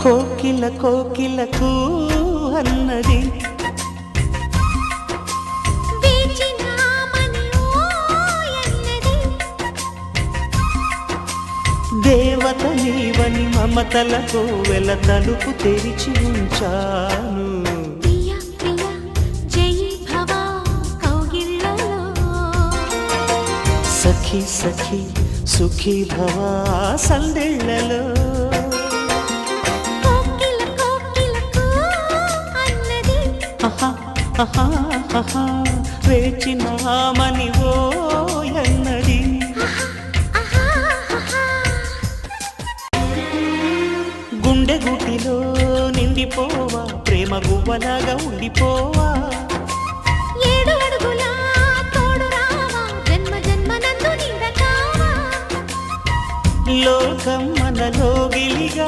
కోకిల కోకిలకు అన్నది దేవత నీవని మమతలతో వెల తలుపు తెరిచి ఉంచాను. సఖి సఖి సుఖీ భవ సందెళ్ళలో వేచినామని ఓ ఎన్నది గుండె గుటిలో నిండిపోవా ప్రేమ గువ్వలాగా ఉండిపోవా లోకం మనలో గిలిగా